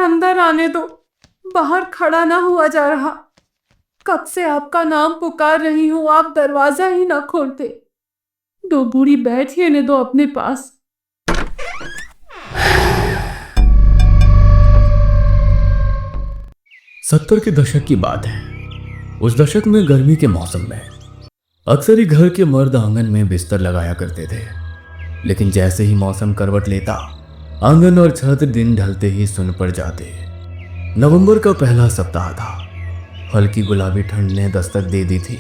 अंदर आने दो, बाहर खड़ा ना हुआ जा रहा। कब से आपका नाम पुकार रही हूं, आप दरवाजा ही ना खोलते। दो बूढ़ी बैठिए दो अपने पास। 70 के दशक की बात है। उस दशक में गर्मी के मौसम में अक्सर ही घर के मर्द आंगन में बिस्तर लगाया करते थे। लेकिन जैसे ही मौसम करवट लेता, आंगन और छत दिन ढलते ही सुन पड़ जाते। नवंबर का पहला सप्ताह था। हल्की गुलाबी ठंड ने दस्तक दे दी थी।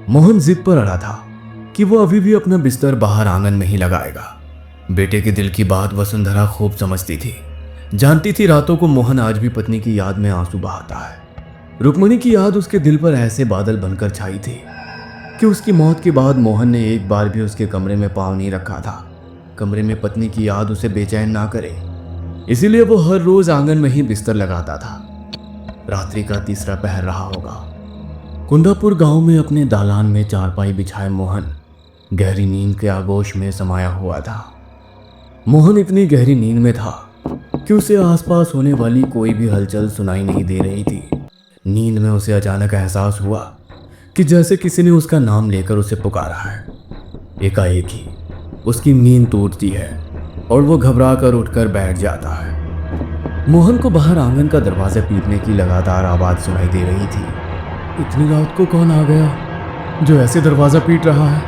मोहन जिद पर अड़ा था कि वो अभी भी अपना बिस्तर बाहर आंगन में ही लगाएगा। बेटे के दिल की बात वसुंधरा खूब समझती थी। जानती थी रातों को मोहन आज भी पत्नी की याद में आंसू बहाता है। रुक्मणी की याद उसके दिल पर ऐसे बादल बनकर छाई थी कि उसकी मौत के बाद मोहन ने एक बार भी उसके कमरे में पांव नहीं रखा था। कमरे में पत्नी की याद उसे बेचैन ना करे, इसीलिए वो हर रोज आंगन में ही बिस्तर लगाता था। रात्रि का तीसरा पहर रहा होगा। कुंदापुर गांव में अपने दालान में चारपाई बिछाए मोहन गहरी नींद के आगोश में समाया हुआ था। मोहन इतनी गहरी नींद में था कि उसे आसपास होने वाली कोई भी हलचल सुनाई नहीं दे रही थी। नींद में उसे अचानक एहसास हुआ कि जैसे किसी ने उसका नाम लेकर उसे पुकारा है। एकाएक ही उसकी नींद टूटती है और वो घबरा कर उठकर बैठ जाता है। मोहन को बाहर आंगन का दरवाजा पीटने की लगातार आवाज सुनाई दे रही थी। इतनी रात को कौन आ गया जो ऐसे दरवाजा पीट रहा है?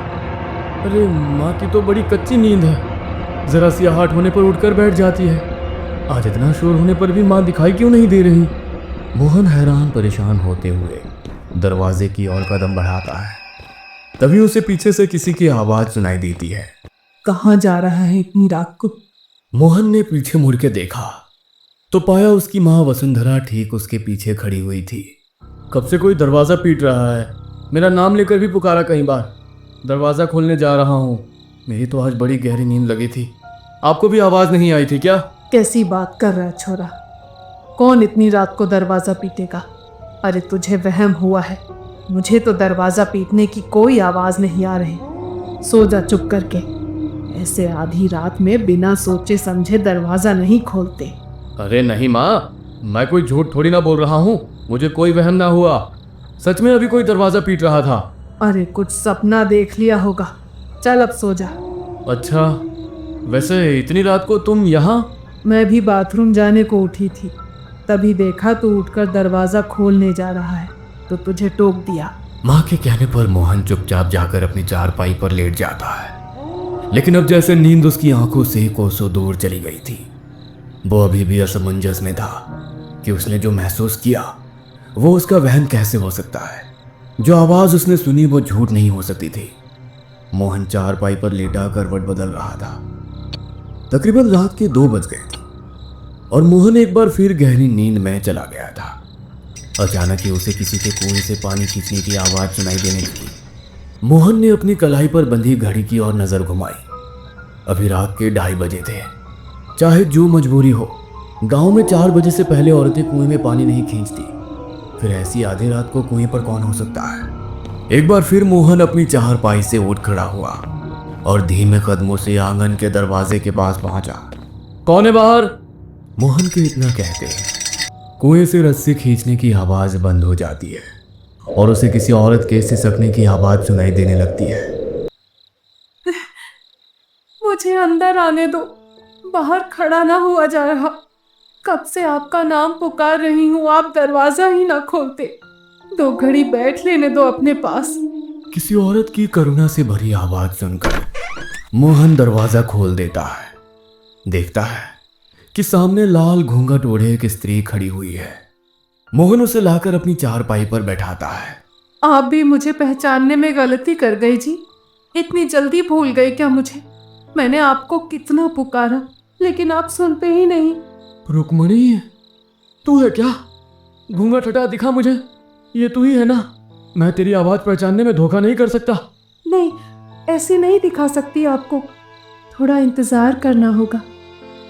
अरे माँ की तो बड़ी कच्ची नींद है, जरा सी आहट होने पर उठकर बैठ जाती है। आज इतना शोर होने पर भी माँ दिखाई क्यों नहीं दे रही? मोहन हैरान परेशान होते हुए दरवाजे की ओर कदम बढ़ाता है। तभी उसे पीछे से किसी की आवाज सुनाई देती है। कहाँ जा रहा है इतनी रात को? मोहन ने पीछे मुड़ के देखा तो पाया उसकी माँ वसुंधरा ठीक उसके पीछे खड़ी हुई थी। कब से कोई दरवाजा पीट रहा है, मेरा नाम लेकर भी पुकारा कई बार। दरवाजा खोलने जा रहा हूँ। मेरी तो आज बड़ी गहरी नींद लगी थी। आपको भी आवाज नहीं आई थी क्या? कैसी बात कर रहा छोरा? कौन इतनी रात को दरवाजा पीटेगा? अरे तुझे वहम हुआ है। मुझे तो दरवाजा पीटने की कोई आवाज नहीं आ रही। सो जा चुप करके। ऐसे आधी रात में बिना सोचे समझे दरवाजा नहीं खोलते। अरे नहीं माँ, मैं कोई झूठ थोड़ी ना बोल रहा हूँ। मुझे कोई वहम ना हुआ। सच में अभी कोई दरवाजा पीट रहा था। अरे कुछ सपना देख लिया होगा। चल अब सो जा। अच्छा, वैसे इतनी रात को तुम यहाँ? मैं भी बाथरूम जाने को उठी थी, तभी देखा तू उठकर दरवाजा खोलने जा रहा है तो तुझे टोक दिया। माँ के कहने पर मोहन चुपचाप जाकर अपनी चारपाई पर लेट जाता है। लेकिन अब जैसे नींद उसकी आंखों से कोसों दूर चली गई थी। वो अभी भी असमंजस में था कि उसने जो महसूस किया वो उसका वहम कैसे हो सकता है। जो आवाज उसने सुनी वो झूठ नहीं हो सकती थी। मोहन चारपाई पर लेटा करवट बदल रहा था। तकरीबन रात के 2 बज गए थे और मोहन एक बार फिर गहरी नींद में चला गया था। अचानक ही उसे किसी के कुएं से पानी खींचने की आवाज सुनाई देने लगी। मोहन ने अपनी कलाई पर बंधी घड़ी की ओर नजर घुमाई। अभी रात के 2:30 बजे थे। चाहे जो मजबूरी हो, गांव में 4 बजे से पहले औरतें कुएं में पानी नहीं खींचती। फिर ऐसी आधी रात को कुएं पर कौन हो सकता है? एक बार फिर मोहन अपनी चारपाई से उठ खड़ा हुआ और धीमे कदमों से आंगन के दरवाजे के पास पहुंचा। कौन है बाहर? मोहन के इतना कहते कुएं से रस्सी खींचने की आवाज बंद हो जाती है और उसे किसी औरत के सिसकने की आवाज सुनाई देने लगती है। मुझे अंदर आने दो, बाहर खड़ा ना हुआ जा रहा। कब से आपका नाम पुकार रही हूँ, आप दरवाजा ही ना खोलते। दो घड़ी बैठ लेने दो अपने पास। किसी औरत की करुणा से भरी आवाज सुनकर मोहन दरवाजा खोल देता है। देखता है कि सामने लाल घूंघट ओढ़े एक स्त्री खड़ी हुई है। मोहन उसे लाकर अपनी चारपाई पर बैठाता है। आप भी मुझे पहचानने में गलती कर गए जी। इतनी जल्दी भूल गए क्या मुझे? मैंने आपको कितना पुकारा लेकिन आप सुनते ही नहीं। रुक्मणी, तू है क्या? घूंघट हटा दिखा मुझे। ये तू ही है ना? मैं तेरी आवाज पहचानने में धोखा नहीं कर सकता। नहीं, ऐसे नहीं दिखा सकती आपको। थोड़ा इंतजार करना होगा।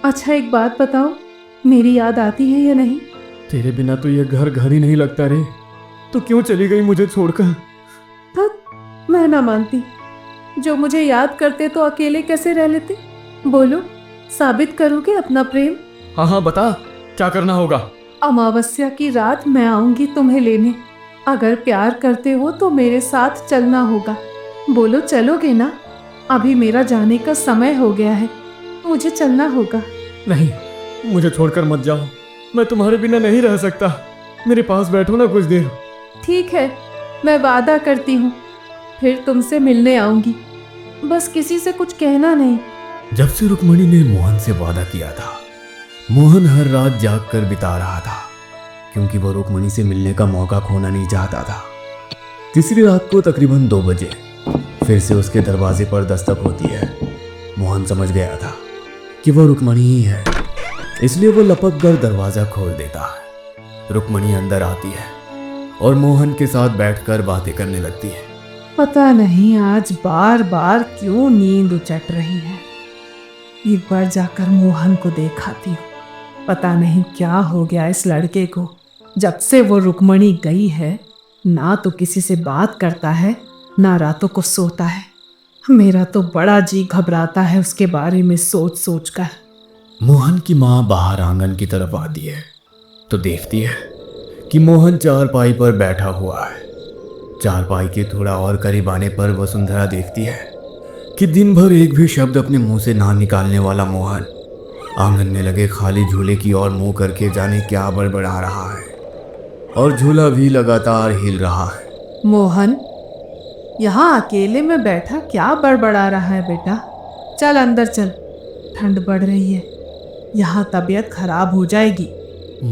अच्छा एक बात बताओ, मेरी याद आती है या नहीं? तेरे बिना तो ये घर घर ही नहीं लगता रे। तू क्यों चली गई मुझे छोड़कर? तब मैं ना मानती। जो मुझे याद करते तो अकेले कैसे रह लेते? बोलो, साबित करोगे अपना प्रेम? हाँ हाँ बता, क्या करना होगा? अमावस्या की रात मैं आऊंगी तुम्हें लेने। अगर प्यार करते हो तो मेरे साथ चलना होगा। बोलो चलोगे ना? अभी मेरा जाने का समय हो गया है, मुझे चलना होगा। नहीं, मुझे छोड़कर मत जाओ। मैं तुम्हारे बिना नहीं रह सकता। मेरे पास बैठो ना कुछ देर। ठीक है, मैं वादा करती हूँ, फिर तुमसे मिलने आऊंगी। बस किसी से कुछ कहना नहीं। जब से रुक्मणी ने मोहन से वादा किया था, मोहन हर रात जाग कर बिता रहा था, क्योंकि वो रुक्मणी से मिलने का मौका खोना नहीं चाहता था। तीसरी रात को तकरीबन 2 बजे फिर से उसके दरवाजे पर दस्तक होती है। मोहन समझ गया था कि वो रुक्मणी ही है, इसलिए वो लपक कर दरवाजा खोल देता है। रुक्मणी अंदर आती है और मोहन के साथ बैठकर बातें करने लगती है। पता नहीं आज बार बार क्यों नींद उचट रही है। एक बार जाकर मोहन को देखाती हूँ। पता नहीं क्या हो गया इस लड़के को। जब से वो रुक्मणी गई है, ना तो किसी से बात करता है, ना रातों को सोता है। मेरा तो बड़ा जी घबराता है उसके बारे में सोच सोच कर। मोहन की माँ बाहर आंगन की तरफ आती है तो देखती है कि मोहन चारपाई पर बैठा हुआ है। चारपाई के थोड़ा और करीब आने पर वसुंधरा देखती है कि दिन भर एक भी शब्द अपने मुंह से ना निकालने वाला मोहन आंगन में लगे खाली झूले की ओर मुंह करके जाने क्या बड़बड़ा रहा है, और झूला भी लगातार हिल रहा है। मोहन, यहाँ अकेले में बैठा क्या बड़बड़ा रहा है बेटा? चल अंदर चल, ठंड बढ़ रही है, यहाँ तबीयत खराब हो जाएगी।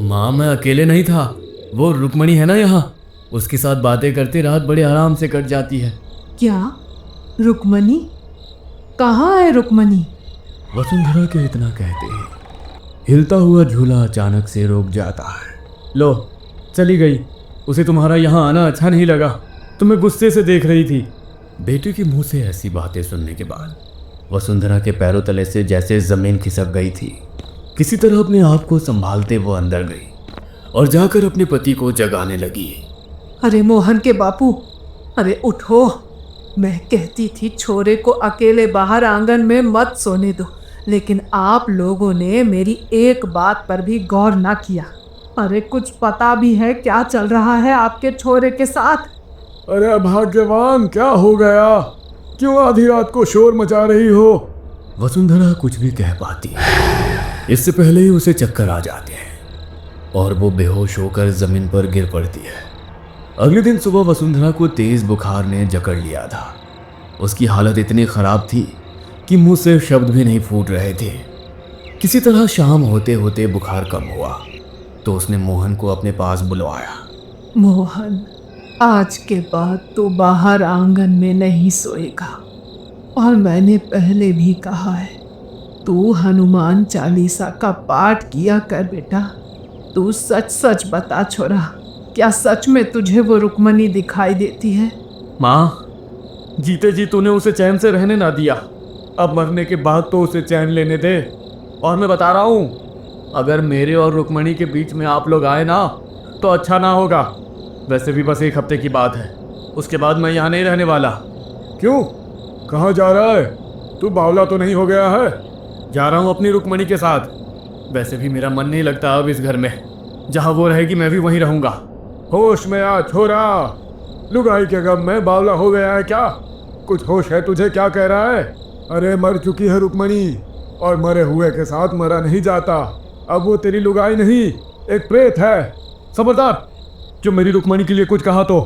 माँ, मैं अकेले नहीं था, वो रुक्मणी है ना यहाँ, उसके साथ बातें करते रात बड़े आराम से कट जाती है। क्या? रुक्मणी? कहाँ है रुक्मणी? वसुंधरा के इतना कहते ही हिलता हुआ झूला अचानक से रुक जाता है। लो, चली गई। उसे तुम्हारा यहाँ आना अच्छा नहीं लगा, तुम्हें गुस्से से देख रही थी। बेटे के मुंह से ऐसी बातें सुनने के बाद वसुंधरा के पैरों तले से जैसे जमीन खिसक गई थी। किसी तरह अपने आप को संभालते वो अंदर गई और जाकर अपने पति को जगाने लगी। अरे मोहन के बापू, अरे उठो। मैं कहती थी छोरे को अकेले बाहर आंगन में मत सोने दो, लेकिन आप लोगों ने मेरी एक बात पर भी गौर ना किया। अरे कुछ पता भी है क्या चल रहा है आपके छोरे के साथ? अरे भाग्यवान, क्या हो गया? क्यों आधी रात को शोर मचा रही हो? वसुंधरा कुछ भी कह पाती है, इससे पहले ही उसे चक्कर आ जाते हैं और वो बेहोश होकर जमीन पर गिर पड़ती है। अगले दिन सुबह वसुंधरा को तेज बुखार ने जकड़ लिया था। उसकी हालत इतनी खराब थी कि मुंह से शब्द भी नहीं फूट रहे थे। किसी तरह शाम होते होते बुखार कम हुआ तो उसने मोहन को अपने पास बुलवाया। मोहन, आज के बाद तू बाहर आंगन में नहीं सोएगा, और मैंने पहले भी कहा है, तू हनुमान चालीसा का पाठ किया कर बेटा। तू सच सच बता छोरा, क्या सच में तुझे वो रुक्मणी दिखाई देती है? माँ, जीते जी तूने उसे चैन से रहने ना दिया, अब मरने के बाद तो उसे चैन लेने दे। और मैं बता रहा हूँ, अगर मेरे और रुक्मणी के बीच में आप लोग आए ना तो अच्छा ना होगा। वैसे भी बस 1 हफ्ते की बात है, उसके बाद मैं यहाँ नहीं रहने वाला। क्यों? कहाँ जा रहा है? तू बावला तो नहीं हो गया है? जा रहा हूँ अपनी रुक्मणी के साथ। वैसे भी मेरा मन नहीं लगता अब इस घर में, जहाँ वो रहेगी मैं भी वहीं रहूँगा। होश में आ छोरा, लुगाई के गम में बावला हो गया है क्या? कुछ होश है तुझे? क्या कह रहा है? अरे मर चुकी है रुक्मणी, और मरे हुए के साथ मरा नहीं जाता। अब वो तेरी लुगाई नहीं, एक प्रेत है। खबरदार जो मेरी रुक्मणी के लिए कुछ कहा तो।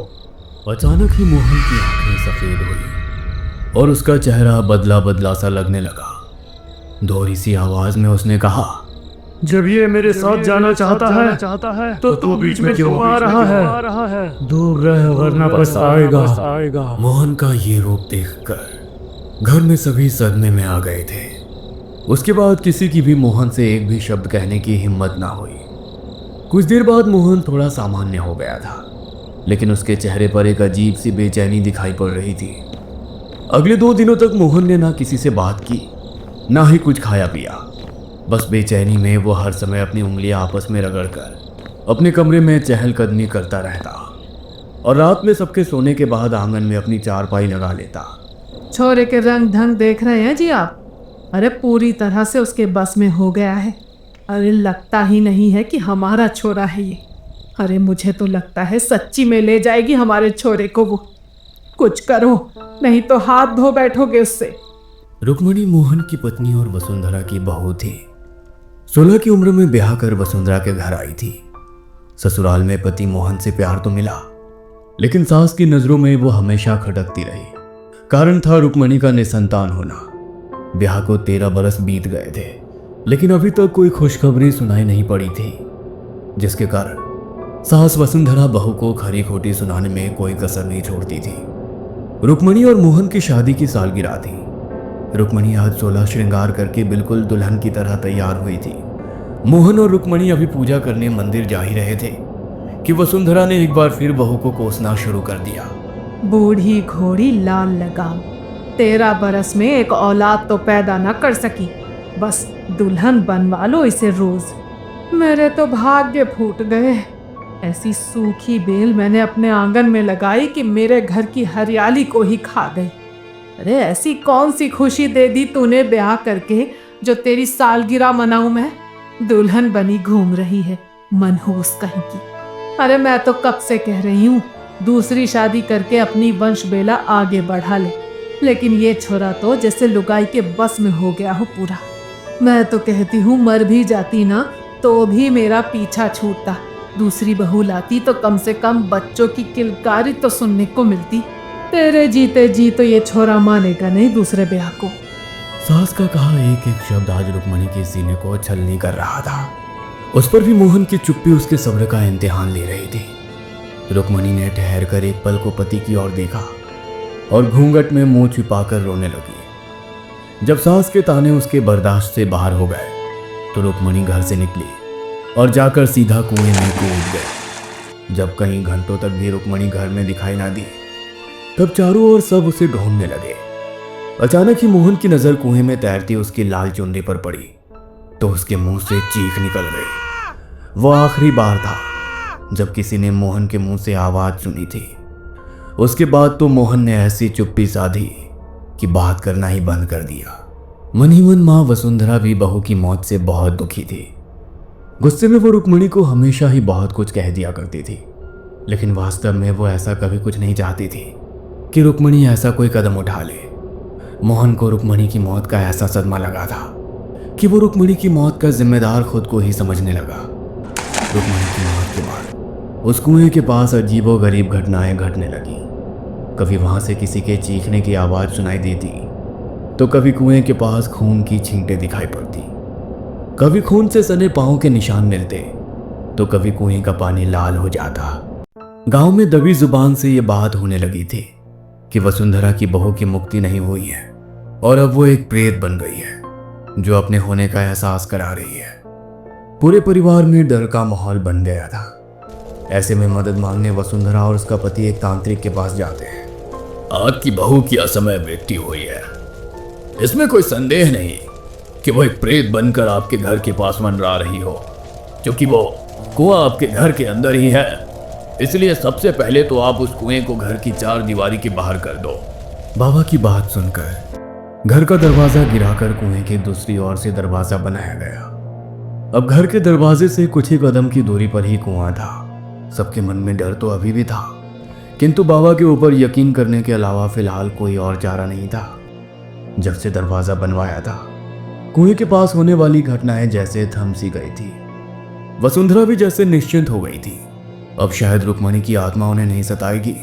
अचानक ही मोहन की आंखें सफेद हुई और उसका चेहरा बदला बदला सा लगने लगा। दोहरी सी आवाज में उसने कहा, जब ये मेरे साथ जाना चाहता है तो तू बीच में क्यों आ रहा है? दूर रह वरना पछताएगा। मोहन का ये रूप देखकर घर में सभी सदमे में आ गए थे। उसके बाद किसी की भी मोहन से एक भी शब्द कहने की हिम्मत ना हुई। कुछ देर बाद मोहन थोड़ा सामान्य हो गया था, लेकिन उसके चेहरे पर एक अजीब सी बेचैनी दिखाई पड़ रही थी। अगले 2 दिनों तक मोहन ने ना किसी से बात की, ना ही कुछ खाया पिया। बस बेचैनी में वो हर समय अपनी उंगलियां आपस में रगड़कर अपने कमरे में चहलकदमी करता रहता और रात में सबके सोने के बाद आंगन में अपनी चारपाई लगा लेता। छोरे के रंग ढंग देख रहे हैं जी आप? अरे पूरी तरह से उसके बस में हो गया है। अरे लगता ही नहीं है कि हमारा छोरा है ये। अरे मुझे तो लगता है सच्ची में ले जाएगी हमारे छोरे को वो। कुछ करो, नहीं तो हाथ धो बैठोगे उससे। रुक्मणी मोहन की पत्नी और वसुंधरा की बहू थी। 16 की उम्र में ब्याह कर वसुंधरा के घर आई थी। ससुराल में पति मोहन से प्यार तो मिला, लेकिन सास की नजरों में वो हमेशा खटकती रही। कारण था रुक्मणी का निसंतान होना। ब्याह को 13 बरस बीत गए थे, लेकिन अभी तक कोई खुशखबरी सुनाई नहीं पड़ी थी, जिसके कारण सास वसुंधरा बहू को खरी खोटी सुनाने में कोई कसर नहीं छोड़ती थी। रुक्मणी और मोहन की शादी की सालगिरह थी। रुक्मणी आज 16 श्रृंगार करके बिल्कुल दुल्हन की तरह तैयार हुई थी। मोहन और रुक्मणी अभी पूजा करने मंदिर जा ही रहे थे कि वसुंधरा ने एक बार फिर बहू को कोसना शुरू कर दिया। बूढ़ी घोड़ी लाल लगाम, 13 बरस में एक औलाद तो पैदा न कर सकी, बस दुल्हन बनवा लो इसे रोज। मेरे तो भाग्य फूट गए। ऐसी सूखी बेल मैंने अपने आंगन में लगाई कि मेरे घर की हरियाली को ही खा गई। अरे ऐसी कौन सी खुशी दे दी तूने ब्याह करके जो तेरी सालगिरह मनाऊं मैं? दुल्हन बनी घूम रही है मनहूस कहीं की। अरे मैं तो कब से कह रही हूँ दूसरी शादी करके अपनी वंश बेला आगे बढ़ा ले, लेकिन ये छोरा तो जैसे लुगाई के बस में हो गया हो पूरा। मैं तो कहती हूँ मर भी जाती ना तो भी मेरा पीछा छूटता। दूसरी बहू लाती तो कम से कम बच्चों की किलकारी तो सुनने को मिलती। तेरे जीते जी तो ये छोरा मानेगा नहीं दूसरे ब्याह को। सास का कहा एक एक शब्द आज रुक्मणी के सीने को छलनी कर रहा था। उस पर भी मोहन की चुप्पी उसके सब्र का इम्तिहान ले रही थी। रुक्मणी ने ठहर कर एक पल को पति की ओर देखा और घूंघट में मुंह छिपाकर रोने लगी। जब सास के ताने उसके बर्दाश्त से बाहर हो गए तो रुक्मणी घर से निकली और जाकर सीधा कुएं में कूद गई। जब कहीं घंटों तक भी रुक्मणी घर में दिखाई ना दी, तब चारों ओर सब उसे ढूंढने लगे। अचानक ही मोहन की नजर कुएं में तैरती उसकी लाल चुनरी पर पड़ी तो उसके मुंह से चीख निकल गई। वो आखिरी बार था जब किसी ने मोहन के मुंह से आवाज सुनी थी। उसके बाद तो मोहन ने ऐसी चुप्पी साधी कि बात करना ही बंद कर दिया। मन ही मन मां वसुंधरा भी बहू की मौत से बहुत दुखी थी। गुस्से में वो रुक्मणी को हमेशा ही बहुत कुछ कह दिया करती थी, लेकिन वास्तव में वो ऐसा कभी कुछ नहीं चाहती थी कि रुक्मणी ऐसा कोई कदम उठा ले। मोहन को रुक्मणी की मौत का ऐसा सदमा लगा था कि वो रुक्मणी की मौत का जिम्मेदार खुद को ही समझने लगा। रुक्मणी की मौत के बाद उस कुएं के पास अजीबोगरीब घटनाएं घटने लगी। कभी वहां से किसी के चीखने की आवाज सुनाई देती तो कभी कुएं के पास खून की छींटें दिखाई पड़ती। कभी खून से सने पांव के निशान मिलते तो कभी कुएं का पानी लाल हो जाता। गांव में दबी जुबान से ये बात होने लगी थी कि वसुंधरा की बहू की मुक्ति नहीं हुई है और अब वो एक प्रेत बन गई है जो अपने होने का एहसास करा रही है। पूरे परिवार में डर का माहौल बन गया था। ऐसे में मदद मांगने वसुंधरा और उसका पति एक तांत्रिक के पास जाते हैं। आपकी बहू की असमय मृत्यु हुई है, इसमें कोई संदेह नहीं कि वो एक प्रेत बनकर आपके घर के पास मंडरा रही हो। क्योंकि वो कुआं आपके घर के अंदर ही है, इसलिए सबसे पहले तो आप उस कुएं को घर की 4 दीवारी के बाहर कर दो। बाबा की बात सुनकर घर का दरवाजा गिराकर कुएं की दूसरी ओर से दरवाजा बनाया गया। अब घर के दरवाजे से कुछ ही कदम की दूरी पर ही कुआं था। सबके मन में डर तो अभी भी था, किंतु बाबा के ऊपर यकीन करने के अलावा फिलहाल कोई और चारा नहीं था। जब से दरवाजा बनवाया था, कुएं के पास होने वाली घटनाएं जैसे थम सी गई थी। वसुंधरा भी जैसे निश्चिंत हो गई थी। अब शायद रुक्मणी की आत्मा उन्हें नहीं सताएगी,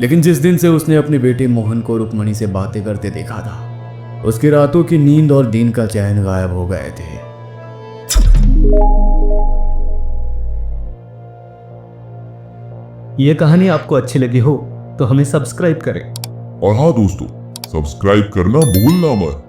लेकिन जिस दिन से उसने अपने बेटे मोहन को रुक्मणी से बातें करते देखा था, उसकी रातों की नींद और दिन का चैन गायब हो गए थे। ये कहानी आपको अच्छी लगी हो तो हमें सब्सक्राइब करें। और हाँ दोस्तों, सब्सक्राइब करना भूलना मत।